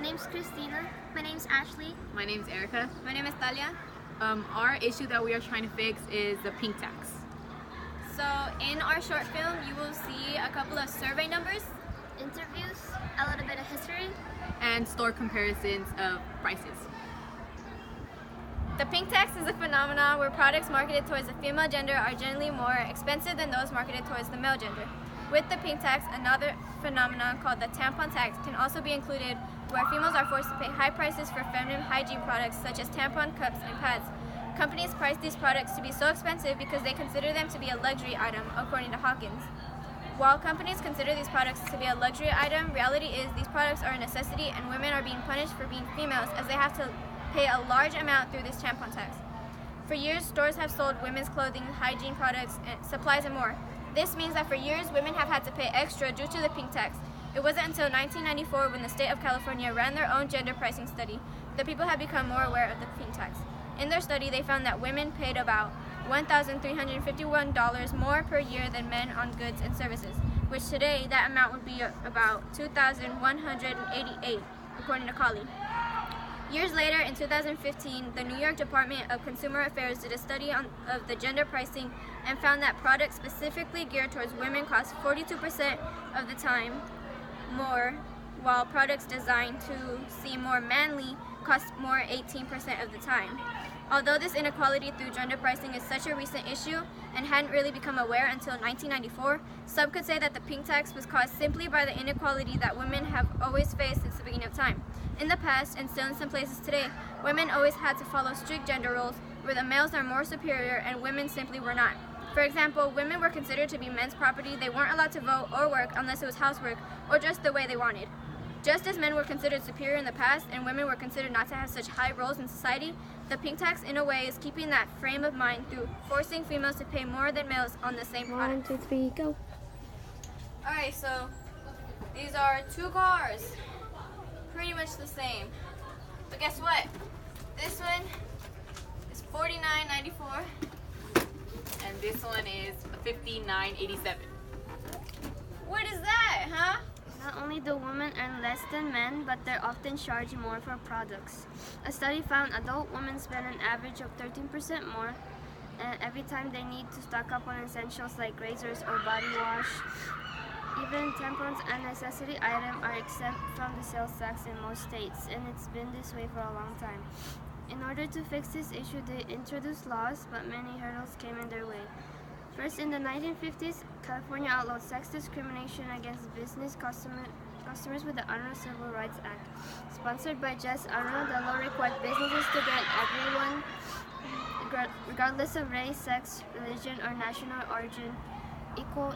name's Christina. My name's Ashley. My name's Erica. My name is Talia. Our issue that we are trying to fix is the pink tax. So in our short film, you will see a couple of survey numbers. Interviews, a little bit of history, And store comparisons of prices. The pink tax is a phenomenon where products marketed towards the female gender are generally more expensive than those marketed towards the male gender. With the pink tax, another phenomenon called the tampon tax can also be included, where females are forced to pay high prices for feminine hygiene products such as tampon cups and pads. Companies price these products to be so expensive because they consider them to be a luxury item, according to Hawkins. While companies consider these products to be a luxury item, reality is these products are a necessity and women are being punished for being females as they have to pay a large amount through this tampon tax. For years, stores have sold women's clothing, hygiene products, and supplies and more. This means that for years, women have had to pay extra due to the pink tax. It wasn't until 1994 when the state of California ran their own gender pricing study that people have become more aware of the pink tax. In their study, they found that women paid about $1,351 more per year than men on goods and services, which today that amount would be about $2,188, according to Colley. Years later, in 2015, the New York Department of Consumer Affairs did a study of the gender pricing and found that products specifically geared towards women cost 42% of the time more, while products designed to seem more manly cost more 18% of the time. Although this inequality through gender pricing is such a recent issue and hadn't really become aware until 1994, some could say that the pink tax was caused simply by the inequality that women have always faced since the beginning of time. In the past, and still in some places today, women always had to follow strict gender roles where the males are more superior and women simply were not. For example, women were considered to be men's property. They weren't allowed to vote or work unless it was housework or just the way they wanted. Just as men were considered superior in the past and women were considered not to have such high roles in society, the pink tax in a way is keeping that frame of mind through forcing females to pay more than males on the same product. 1, 2, 3, go. Alright, so these are two cars. Pretty much the same. But guess what? This one is $49.94. And this one is $59.87. What is that, huh? Not only do women earn less than men, but they're often charged more for products. A study found adult women spend an average of 13% more every time they need to stock up on essentials like razors or body wash. Even tampons, a necessity item, are exempt from the sales tax in most states, and it's been this way for a long time. In order to fix this issue, they introduced laws, but many hurdles came in their way. First, in the 1950s, California outlawed sex discrimination against business customers with the Unruh Civil Rights Act. Sponsored by Jess Unruh, the law required businesses to grant everyone, regardless of race, sex, religion, or national origin, equal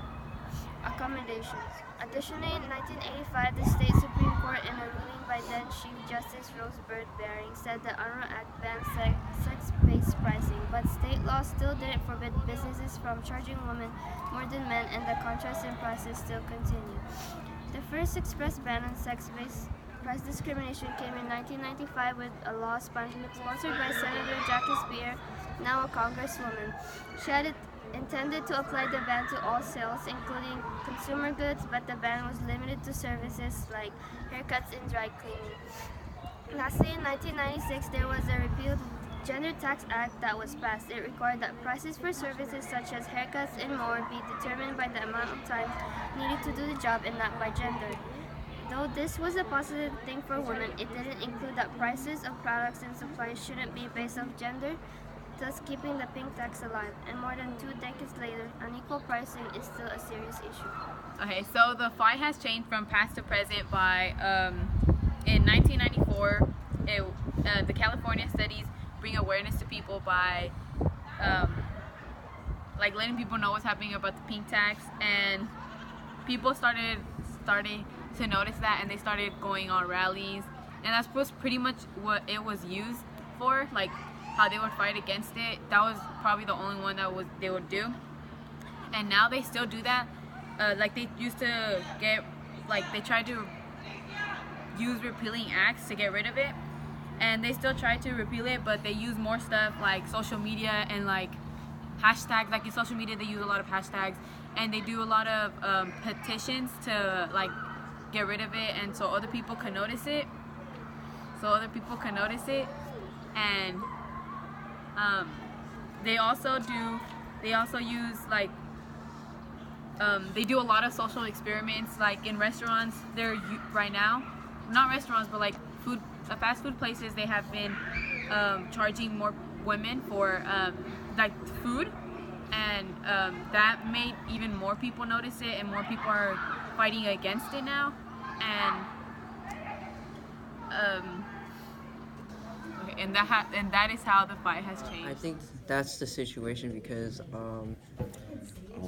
accommodations. Additionally, in 1985, the state Supreme Court, in a ruling by then Chief Justice Rose Bird Bering, said the Unruh Act banned sex-based pricing, but state law still didn't forbid businesses from charging women more than men, and the contrast in prices still continue. The first express ban on sex-based price discrimination came in 1995 with a law sponsored by Senator Jackie Speier, now a congresswoman. She had intended to apply the ban to all sales, including consumer goods, but the ban was limited to services like haircuts and dry cleaning. Lastly, in 1996, there was a repealed Gender Tax Act that was passed. It required that prices for services such as haircuts and more be determined by the amount of time needed to do the job and not by gender. Though this was a positive thing for women, it didn't include that prices of products and supplies shouldn't be based on gender, thus keeping the pink tax alive. And more than 2 decades later, unequal pricing is still a serious issue. Okay, so the fight has changed from past to present by, in 1994, the California studies bring awareness to people by, like letting people know what's happening about the pink tax, and people started to notice that, and they started going on rallies, and that's pretty much what it was used for, like how they would fight against it. That was probably the only one that they would do, and now they still do that. Like they used to they tried to use repealing acts to get rid of it, and they still try to repeal it, but they use more stuff like social media and like hashtags. Like in social media, they use a lot of hashtags, and they do a lot of petitions to like get rid of it, and so other people can notice it. so other people can notice it. And they also use like they do a lot of social experiments, like in restaurants. They're right now, not restaurants, but like fast food places. They have been charging more women for like food, and that made even more people notice it, and more people are fighting against it now. And okay, and that is how the fight has changed. I think that's the situation because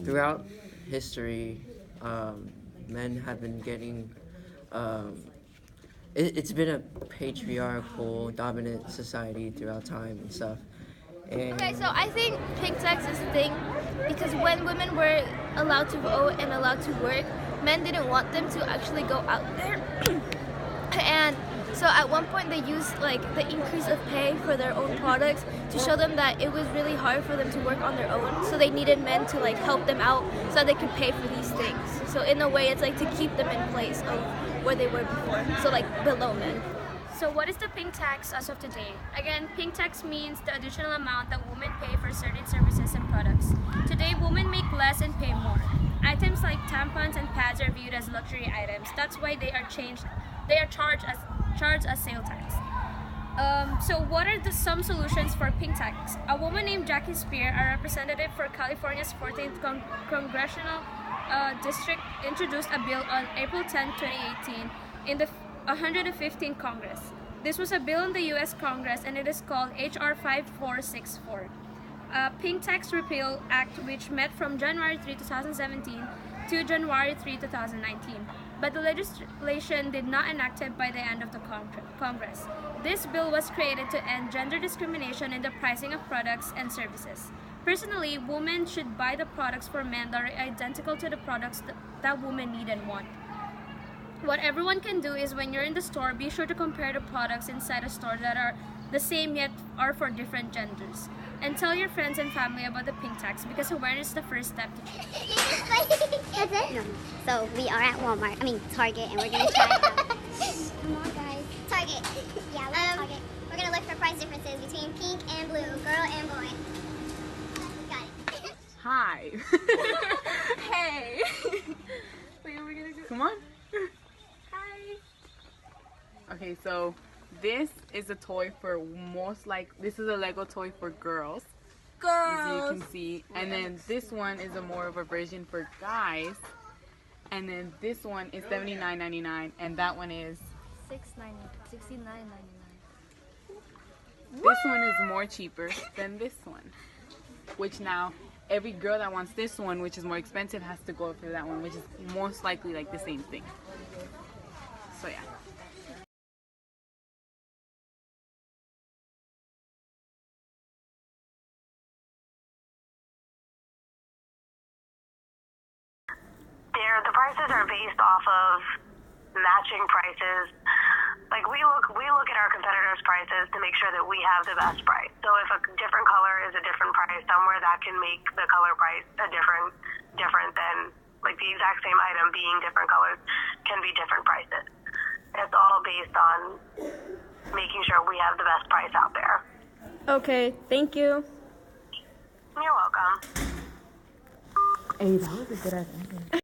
throughout history, men have been getting. It's been a patriarchal, dominant society throughout time and stuff. And Okay, so I think pink tax is a thing because when women were allowed to vote and allowed to work, men didn't want them to actually go out there. And so at one point they used like the increase of pay for their own products to show them that it was really hard for them to work on their own. So they needed men to like help them out so that they could pay for these things. So in a way it's like to keep them in place of where they were before. So like below men. So what is the pink tax as of today? Again, pink tax means the additional amount that women pay for certain services and products. Today, women make less and pay more. Items like tampons and pads are viewed as luxury items. That's why they are charged as sale tax. So what are some solutions for pink tax? A woman named Jackie Spear, a representative for California's 14th Congressional District, introduced a bill on April 10, 2018 in the 115th Congress. This was a bill in the U.S. Congress, and it is called H.R. 5464. Pink Tax Repeal Act, which met from January 3, 2017 to January 3, 2019. But the legislation did not enacted by the end of the Congress. This bill was created to end gender discrimination in the pricing of products and services. Personally, women should buy the products for men that are identical to the products that women need and want. What everyone can do is when you're in the store, be sure to compare the products inside a store that are the same yet are for different genders. And tell your friends and family about the pink tax because awareness is the first step to change. That's it? No. So we are at Target, and we're gonna try out. Come on, guys. Target. Yeah, we're at Target. We're gonna look for price differences between pink and blue, girl and boy. Got it. Hi. Hey. Wait, are we gonna go? Come on. Hi. Okay, so this is a toy for this is a Lego toy for girls, as you can see. And then this one is more of a version for guys. And then this one is $79.99, and that one is $69.99. This one is more cheaper than this one. Which now every girl that wants this one, which is more expensive, has to go for that one, which is most likely like the same thing. So yeah. The prices are based off of matching prices. Like we look at our competitors' prices to make sure that we have the best price. So if a different color is a different price somewhere, that can make the color price a different than like the exact same item being different colors can be different prices. It's all based on making sure we have the best price out there. Okay, thank you. You're welcome. Hey, that was a good idea.